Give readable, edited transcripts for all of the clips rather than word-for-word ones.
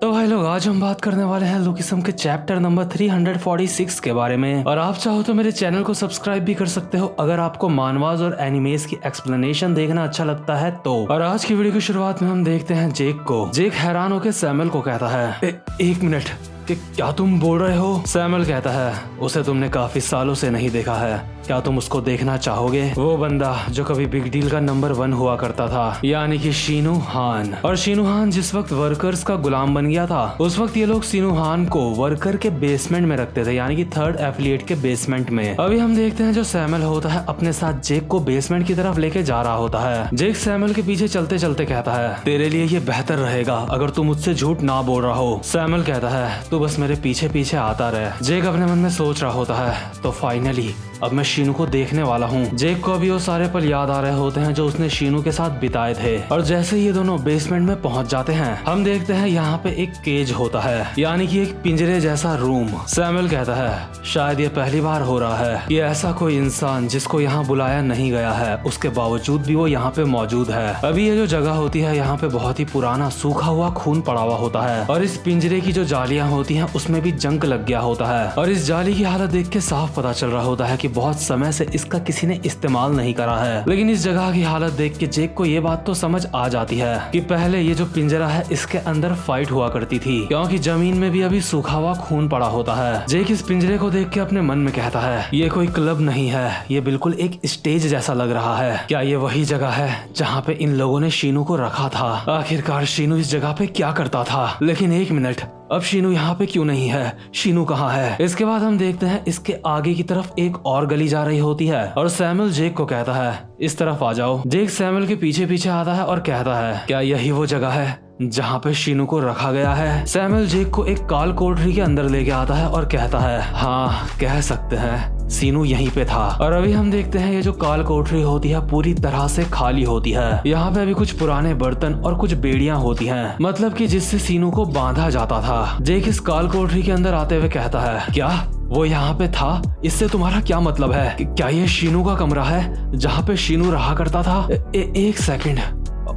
तो भाई लोग, आज हम बात करने वाले हैं लुकिसम के चैप्टर नंबर 346 के बारे में। और आप चाहो तो मेरे चैनल को सब्सक्राइब भी कर सकते हो अगर आपको मानवाज और एनिमेस की एक्सप्लेनेशन देखना अच्छा लगता है तो। और आज की वीडियो की शुरुआत में हम देखते हैं जेक को। जेक हैरान होकर सैमुअल को कहता है, एक मिनट, कि क्या तुम बोल रहे हो? सैमुअल कहता है, उसे तुमने काफी सालों से नहीं देखा है, क्या तुम उसको देखना चाहोगे? वो बंदा जो कभी बिग डील का नंबर 1 हुआ करता था, यानी कि शीनू हान। और शीनू हान जिस वक्त वर्कर्स का गुलाम बन गया था, उस वक्त ये लोग शीनू हान को वर्कर के बेसमेंट में रखते थे, यानी कि थर्ड एफिलिएट के बेसमेंट में। अभी हम देखते हैं जो सैमुअल होता है अपने साथ जेक को बेसमेंट की तरफ लेके जा रहा होता है। जेक सैमुअल के पीछे चलते चलते कहता है, तेरे लिए ये बेहतर रहेगा अगर तुम मुझसे झूठ ना बोल रहा हो। सैमुअल कहता है, तू बस मेरे पीछे पीछे आता रहे। जेक अपने मन में सोच रहा होता है, तो फाइनली अब मैं शीनू को देखने वाला हूँ। जेक को अभी वो सारे पल याद आ रहे होते हैं जो उसने शीनू के साथ बिताए थे। और जैसे ये दोनों बेसमेंट में पहुंच जाते हैं, हम देखते हैं यहाँ पे एक केज होता है, यानी कि एक पिंजरे जैसा रूम। सैमुअल कहता है, शायद ये पहली बार हो रहा है कि ऐसा कोई इंसान जिसको यहाँ बुलाया नहीं गया है, उसके बावजूद भी वो यहाँ पे मौजूद है। अभी ये जो जगह होती है, यहाँ पे बहुत ही पुराना सूखा हुआ खून पड़ा हुआ होता है। और इस पिंजरे की जो जालियां होती हैं उसमें भी जंग लग गया होता है। और इस जाली की हालत देख के साफ पता चल रहा होता है कि बहुत समय से इसका किसी ने इस्तेमाल नहीं करा है। लेकिन इस जगह की हालत देख के जेक को ये बात तो समझ आ जाती है कि पहले ये जो पिंजरा है इसके अंदर फाइट हुआ करती थी, क्योंकि जमीन में भी अभी सूखा हुआ खून पड़ा होता है। जेक इस पिंजरे को देख के अपने मन में कहता है, ये कोई क्लब नहीं है, ये बिल्कुल एक स्टेज जैसा लग रहा है। क्या ये वही जगह है जहाँ पे इन लोगों ने शीनू को रखा था? आखिरकार शीनू इस जगह पे क्या करता था? लेकिन एक मिनट, अब शीनू यहाँ पे क्यों नहीं है? शीनू कहाँ है? इसके बाद हम देखते हैं इसके आगे की तरफ एक और गली जा रही होती है और सैमुअल जेक को कहता है, इस तरफ आ जाओ। जेक सैमुअल के पीछे पीछे आता है और कहता है, क्या यही वो जगह है जहाँ पे शीनू को रखा गया है? सैमुअल जेक को एक काल कोठरी के अंदर लेके आता है और कहता है, हाँ कह सकते हैं शीनू यहीं पे था। और अभी हम देखते हैं ये जो काल कोठरी होती है पूरी तरह से खाली होती है। यहाँ पे अभी कुछ पुराने बर्तन और कुछ बेड़ियां होती हैं, मतलब कि जिससे शीनू को बांधा जाता था। जेक इस काल कोठरी के अंदर आते हुए कहता है, क्या वो यहाँ पे था? इससे तुम्हारा क्या मतलब है? क्या ये शीनू का कमरा है जहाँ पे शीनू रहा करता था? एक सेकंड,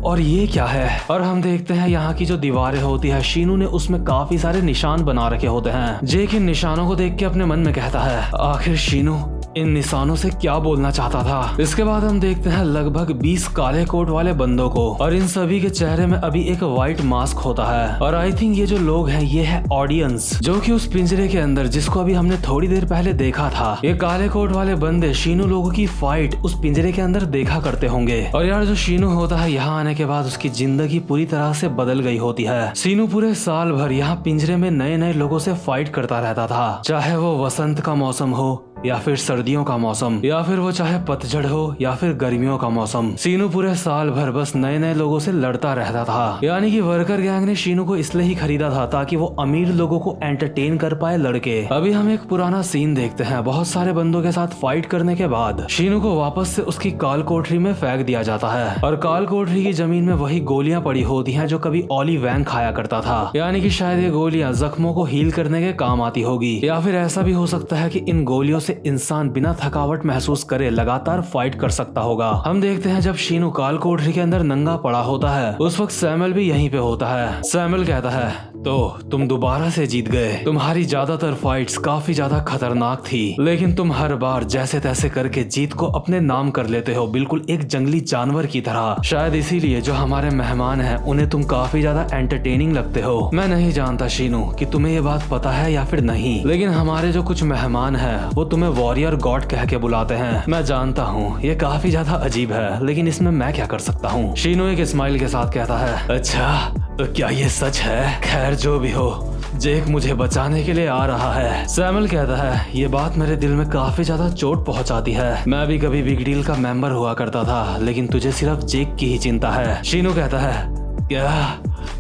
और ये क्या है? और हम देखते हैं यहाँ की जो दीवारें होती है, शीनू ने उसमें काफी सारे निशान बना रखे होते हैं। जेक इन निशानों को देख के अपने मन में कहता है, आखिर शीनू इन निशानों से क्या बोलना चाहता था? इसके बाद हम देखते हैं लगभग 20 काले कोट वाले बंदों को, और इन सभी के चेहरे में अभी एक व्हाइट मास्क होता है। और आई थिंक ये जो लोग हैं ये है ऑडियंस, जो कि उस पिंजरे के अंदर जिसको अभी हमने थोड़ी देर पहले देखा था। ये काले कोट वाले बंदे शीनू लोगों की फाइट उस पिंजरे के अंदर देखा करते होंगे। और यार जो शीनू होता है यहाँ आने के बाद उसकी जिंदगी पूरी तरह से बदल गई होती है। शीनू पूरे साल भर यहाँ पिंजरे में नए नए लोगों से फाइट करता रहता था, चाहे वो वसंत का मौसम हो या फिर सर्दियों का मौसम, या फिर वो चाहे पतझड़ हो या फिर गर्मियों का मौसम। शीनू पूरे साल भर बस नए नए लोगों से लड़ता रहता था। यानी कि वर्कर गैंग ने शीनू को इसलिए ही खरीदा था ताकि वो अमीर लोगों को एंटरटेन कर पाए लड़के। अभी हम एक पुराना सीन देखते हैं। बहुत सारे बंदों के साथ फाइट करने के बाद शीनू को वापस से उसकी काल कोठरी में फेंक दिया जाता है। और काल कोठरी की जमीन में वही गोलियां पड़ी होती हैं जो कभी ओली वैंग खाया करता था। यानी कि शायद ये गोलियां जख्मों को हील करने के काम आती होगी, या फिर ऐसा भी हो सकता है कि इन गोलियों से इंसान बिना थकावट महसूस करे लगातार फाइट कर सकता होगा। हम देखते हैं जब शीनू काल कोठरी के अंदर नंगा पड़ा होता है, उस वक्त सैमुअल भी यहीं पे होता है। सैमुअल कहता है, तो तुम दोबारा से जीत गए। तुम्हारी ज्यादातर फाइट्स काफी ज्यादा खतरनाक थी, लेकिन तुम हर बार जैसे तैसे करके जीत को अपने नाम कर लेते हो, बिल्कुल एक जंगली जानवर की तरह। शायद इसीलिए जो हमारे मेहमान हैं उन्हें तुम काफी ज्यादा एंटरटेनिंग लगते हो। मैं नहीं जानता शीनू कि तुम्हें ये बात पता है या फिर नहीं, लेकिन हमारे जो कुछ मेहमान हैं वो तुम्हें वॉरियर गॉड कह के बुलाते हैं। मैं जानता हूँ ये काफी ज्यादा अजीब है, लेकिन इसमें मैं क्या कर सकता हूँ? शीनू एक स्माइल के साथ कहता है, अच्छा तो क्या ये सच है? खैर जो भी हो, जेक मुझे बचाने के लिए आ रहा है। सैमुअल कहता है, ये बात मेरे दिल में काफी ज्यादा चोट पहुंचाती है। मैं भी कभी बिग डील का मेंबर हुआ करता था, लेकिन तुझे सिर्फ जेक की ही चिंता है। शीनू कहता है, क्या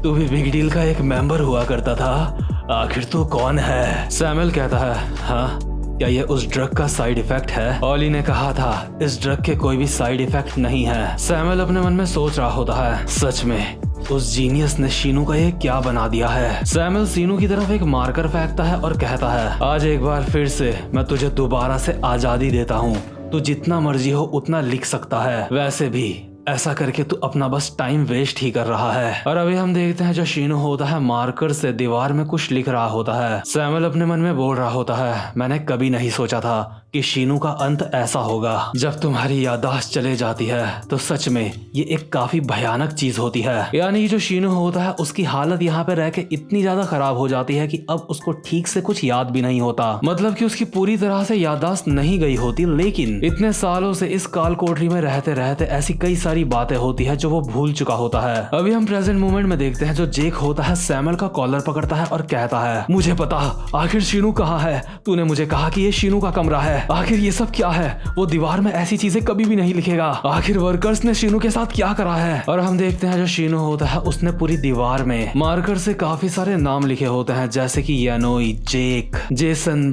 तू भी बिग डील का एक मेंबर हुआ करता था? आखिर तू कौन है? सैमुअल कहता है, हाँ क्या ये उस ड्रग का साइड इफेक्ट है? ओली ने कहा था इस ड्रग के कोई भी साइड इफेक्ट नहीं है। सैमुअल अपने मन में सोच रहा होता है, सच में उस जीनियस ने शीनू का ये क्या बना दिया है? सैमुअल शीनू की तरफ एक मार्कर फेंकता है और कहता है, आज एक बार फिर से मैं तुझे दोबारा से आजादी देता हूँ। तू जितना मर्जी हो उतना लिख सकता है। वैसे भी ऐसा करके तू अपना बस टाइम वेस्ट ही कर रहा है। और अभी हम देखते हैं जो शीनू होता है मार्कर से दीवार में कुछ लिख रहा होता है। सैमुअल अपने मन में बोल रहा होता है, मैंने कभी नहीं सोचा था कि शीनू का अंत ऐसा होगा। जब तुम्हारी याददाश्त चले जाती है तो सच में ये एक काफी भयानक चीज होती है। यानी जो शीनू होता है उसकी हालत यहाँ पे रह के इतनी ज्यादा खराब हो जाती है कि अब उसको ठीक से कुछ याद भी नहीं होता। मतलब कि उसकी पूरी तरह से याददाश्त नहीं गई होती, लेकिन इतने सालों से इस काल कोठरी में रहते रहते ऐसी कई सारी बातें होती है जो वो भूल चुका होता है। अभी हम प्रेजेंट मोमेंट में देखते हैं जो जेक होता है सैमुअल का कॉलर पकड़ता है और कहता है, मुझे पता आखिर शीनू कहाँ है। तूने मुझे कहा कि ये शीनू का कमरा है, आखिर ये सब क्या है। वो दीवार में ऐसी चीजें कभी भी नहीं लिखेगा। आखिर वर्कर्स ने शीनू के साथ क्या करा है। और हम देखते हैं जो शीनू होता है उसने पूरी दीवार में मार्कर से काफी सारे नाम लिखे होते हैं, जैसे कि यानोई, जेक, जेसन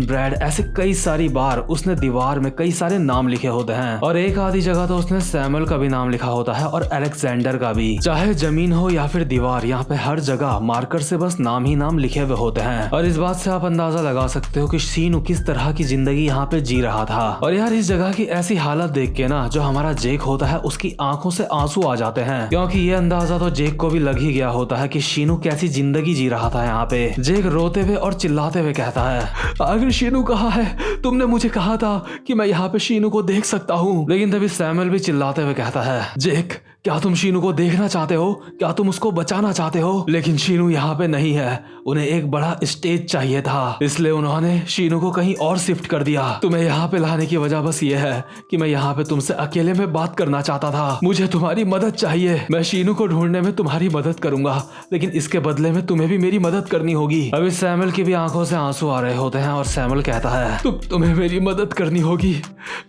ब्रैड, ऐसे कई सारी बार उसने दीवार में कई सारे नाम लिखे होते हैं। और एक आधी जगह तो उसने सैमुअल का भी नाम लिखा होता है और अलेक्जेंडर का भी। चाहे जमीन हो या फिर दीवार, यहाँ पे हर जगह मार्कर से बस नाम ही नाम लिखे हुए होते हैं। और इस बात से आप अंदाजा लगा सकते हो कि शीनू किस तरह की जिंदगी यहाँ पे जी रहा था। और यार इस जगह की ऐसी हालत देख के ना जो हमारा जेक होता है उसकी आंखों से आंसू आ जाते हैं, क्योंकि ये अंदाजा तो जेक को भी लग ही गया होता है कि शीनू कैसी जिंदगी जी रहा था यहाँ पे। जेक रोते हुए और चिल्लाते हुए कहता है, आखिर शीनू कहाँ है। तुमने मुझे कहा था कि मैं यहाँ पे शीनू को देख सकता हूँ। लेकिन तभी सैमुअल भी चिल्लाते हुए कहता है, जेक क्या तुम शीनू को देखना चाहते हो, क्या तुम उसको बचाना चाहते हो। लेकिन शीनू यहाँ पे नहीं है, उन्हें एक बड़ा स्टेज चाहिए था, इसलिए उन्होंने शीनू को कहीं और शिफ्ट कर दिया। तुम्हें यहाँ पे लाने की वजह बस ये है कि मैं यहाँ पे तुमसे अकेले में बात करना चाहता था। मुझे तुम्हारी मदद चाहिए। मैं शीनू को ढूंढने में तुम्हारी मदद करूंगा, लेकिन इसके बदले में तुम्हें भी मेरी मदद करनी होगी। अभी सैमुअल की भी आंखों से आंसू आ रहे होते हैं और सैमुअल कहता है, तुम्हें मेरी मदद करनी होगी।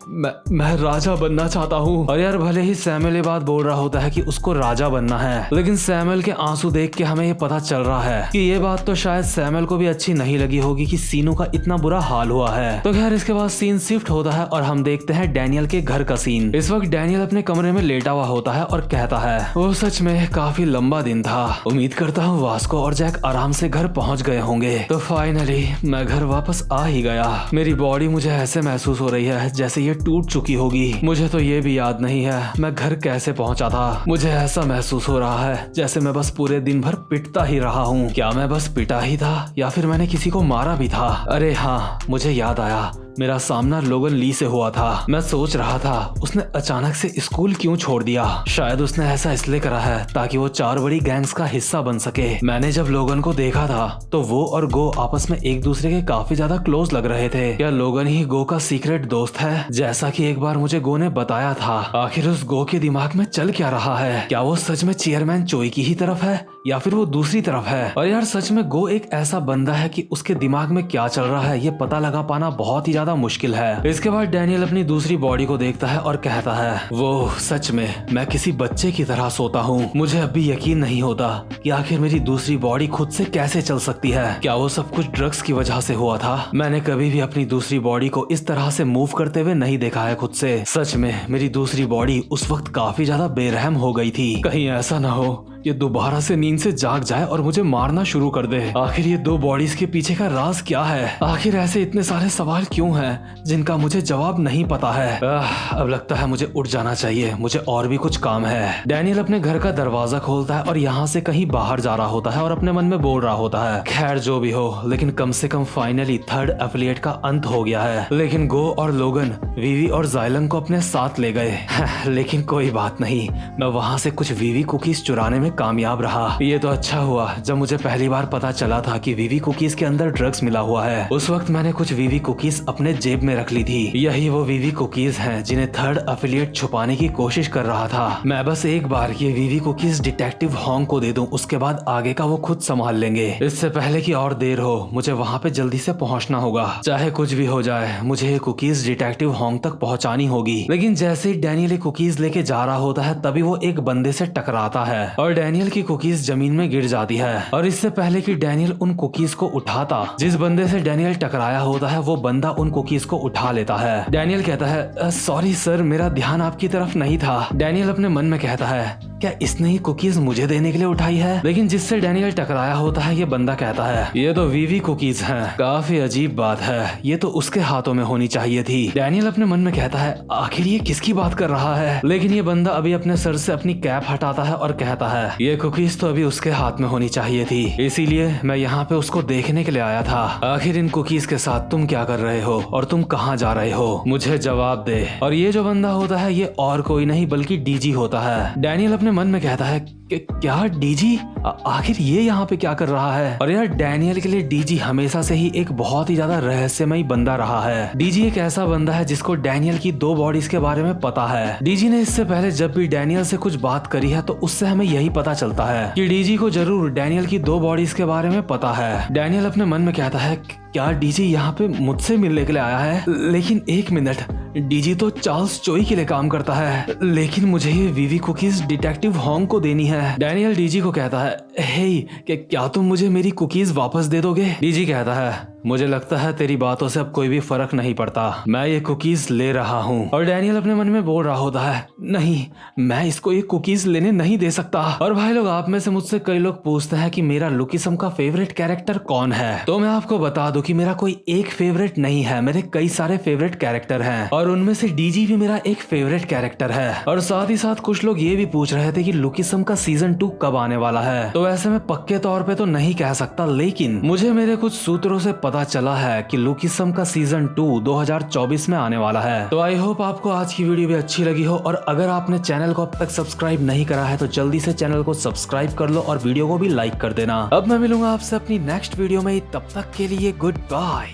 मैं राजा बनना चाहता हूँ। और यार भले ही सैमुअल ये बात बोल रहा होता है कि उसको राजा बनना है, लेकिन सैमुअल के आंसू देख के हमें ये पता चल रहा है कि ये बात तो शायद सैमुअल को भी अच्छी नहीं लगी होगी कि शीनू का इतना बुरा हाल हुआ है। तो खैर इसके बाद सीन शिफ्ट होता है और हम देखते हैं डैनियल के घर का सीन। इस वक्त डैनियल अपने कमरे में लेटा हुआ होता है और कहता है, वो सच में काफी लंबा दिन था। उम्मीद करता हूँ वास्को और जैक आराम से घर पहुँच गए होंगे। तो फाइनली मैं घर वापस आ ही गया। मेरी बॉडी मुझे ऐसे महसूस हो रही है जैसे ये टूट चुकी होगी। मुझे तो ये भी याद नहीं है मैं घर कैसे पहुंचा था। मुझे ऐसा महसूस हो रहा है जैसे मैं बस पूरे दिन भर पिटता ही रहा हूँ। क्या मैं बस पिटा ही था या फिर मैंने किसी को मारा भी था। अरे हाँ, मुझे याद आया, मेरा सामना लोगन ली से हुआ था। मैं सोच रहा था उसने अचानक से स्कूल क्यों छोड़ दिया। शायद उसने ऐसा इसलिए करा है ताकि वो 4 बड़ी गैंग्स का हिस्सा बन सके। मैंने जब लोगन को देखा था तो वो और गो आपस में एक दूसरे के काफी ज्यादा क्लोज लग रहे थे। क्या लोगन ही गो का सीक्रेट दोस्त है, जैसा कि एक बार मुझे गो ने बताया था। आखिर उस गो के दिमाग में चल क्या रहा है। क्या वो सच में चेयरमैन चोई की ही तरफ है या फिर वो दूसरी तरफ है। और यार सच में गो एक ऐसा बंदा है कि उसके दिमाग में क्या चल रहा है ये पता लगा पाना बहुत ही ज्यादा मुश्किल है। इसके बाद डैनियल अपनी दूसरी बॉडी को देखता है और कहता है, वो सच में मैं किसी बच्चे की तरह सोता हूँ। मुझे अभी यकीन नहीं होता कि आखिर मेरी दूसरी बॉडी खुद से कैसे चल सकती है। क्या वो सब कुछ ड्रग्स की वजह से हुआ था। मैंने कभी भी अपनी दूसरी बॉडी को इस तरह से मूव करते हुए नहीं देखा है खुद से। सच में मेरी दूसरी बॉडी उस वक्त काफी ज्यादा बेरहम हो गई थी। कहीं ऐसा ना हो ये दोबारा से नींद से जाग जाए और मुझे मारना शुरू कर दे। आखिर ये 2 बॉडीज के पीछे का राज क्या है। आखिर ऐसे इतने सारे सवाल क्यों हैं जिनका मुझे जवाब नहीं पता है। अब लगता है मुझे उठ जाना चाहिए, मुझे और भी कुछ काम है। डैनियल अपने घर का दरवाजा खोलता है और यहाँ से कहीं बाहर जा रहा होता है और अपने मन में बोल रहा होता है, खैर जो भी हो, लेकिन कम से कम फाइनली 3rd एफिलिएट का अंत हो गया है। लेकिन गो और लोगन वीवी और जाइलंग को अपने साथ ले गए। लेकिन कोई बात नहीं, मैं वहाँ से कुछ वीवी कुकीज चुराने में कामयाब रहा। ये तो अच्छा हुआ जब मुझे पहली बार पता चला था कि वीवी कुकीज के अंदर ड्रग्स मिला हुआ है। उस वक्त मैंने कुछ वीवी कुकीज अपने जेब में रख ली थी। यही वो वीवी कुकीज हैं जिन्हें 3rd एफिलिएट छुपाने की कोशिश कर रहा था। मैं बस एक बार ये वीवी कुकीज डिटेक्टिव होंग को दे दूं, उसके बाद आगे का वो खुद संभाल लेंगे। इससे पहले कि और देर हो मुझे वहाँ पे जल्दी से पहुँचना होगा। चाहे कुछ भी हो जाए मुझे ये कुकीज डिटेक्टिव होंग तक पहुँचानी होगी। लेकिन जैसे ही डैनियल कुकीज लेके जा रहा होता है तभी वो एक बंदे से टकराता है और डैनियल की कुकीज जमीन में गिर जाती है। और इससे पहले कि डैनियल उन कुकीज को उठाता, जिस बंदे से डैनियल टकराया होता है वो बंदा उन कुकीज को उठा लेता है। डैनियल कहता है, सॉरी सर, मेरा ध्यान आपकी तरफ नहीं था। डैनियल अपने मन में कहता है, क्या इसने ही कुकीज मुझे देने के लिए उठाई है? लेकिन जिससे डैनियल टकराया होता है ये बंदा कहता है ये तो वीवी कुकीज हैं। काफी अजीब बात है, ये तो उसके हाथों में होनी चाहिए थी। डैनियल अपने मन में कहता है आखिर ये किसकी बात कर रहा है? लेकिन ये बंदा अभी अपने सर से अपनी कैप हटाता है और कहता है ये कुकीज तो अभी उसके हाथ में होनी चाहिए थी, इसीलिए मैं यहाँ पे उसको देखने के लिए आया था। आखिर इन कुकीज के साथ तुम क्या कर रहे हो और तुम कहाँ जा रहे हो? मुझे जवाब दे। और ये जो बंदा होता है ये और कोई नहीं बल्कि डीजी होता है। डैनियल अपने मन में कहता है क्या डीजी? आखिर ये यहाँ पे क्या कर रहा है? और यार डैनियल के लिए डीजी हमेशा से ही एक बहुत ही ज्यादा रहस्यमयी बंदा रहा है। डीजी एक ऐसा बंदा है जिसको डैनियल की 2 बॉडीज के बारे में पता है। डीजी ने इससे पहले जब भी डैनियल से कुछ बात करी है तो उससे हमें यही पता चलता है कि डीजी को जरूर डैनियल की 2 बॉडीज के बारे में पता है। डैनियल अपने मन में कहता है क्या डीजी यहाँ पे मुझसे मिलने के लिए आया है? लेकिन एक मिनट, डीजी तो चार्ल्स चोई के लिए काम करता है, लेकिन मुझे ये वीवी कुकीज डिटेक्टिव होंग को देनी है। डैनियल डीजी को कहता है हे क्या तुम मुझे मेरी कुकीज वापस दे दोगे? डीजी कहता है मुझे लगता है तेरी बातों से अब कोई भी फर्क नहीं पड़ता, मैं ये कुकीज ले रहा हूँ। और डैनियल अपने मन में बोल रहा होता है नहीं, मैं इसको ये कुकीज लेने नहीं दे सकता। और भाई लोग आप में से मुझसे कई लोग पूछते हैं कि मेरा लुकिसम का फेवरेट कैरेक्टर कौन है, तो मैं आपको बता दूं कि मेरा कोई एक फेवरेट नहीं है, मेरे कई सारे फेवरेट कैरेक्टर हैं और उनमें से डीजी भी मेरा एक फेवरेट कैरेक्टर है। और साथ ही साथ कुछ लोग ये भी पूछ रहे थे कि लुकिसम का सीजन 2 कब आने वाला है, तो वैसे मैं पक्के तौर पे तो नहीं कह सकता, लेकिन मुझे मेरे कुछ सूत्रों से पता चला है कि लुकिसम का सीजन 2 2024 में आने वाला है। तो आई होप आपको आज की वीडियो भी अच्छी लगी हो, और अगर आपने चैनल को अब तक सब्सक्राइब नहीं करा है तो जल्दी से चैनल को सब्सक्राइब कर लो और वीडियो को भी लाइक कर देना। अब मैं मिलूंगा आपसे अपनी नेक्स्ट वीडियो में, तब तक के लिए गुड बाय।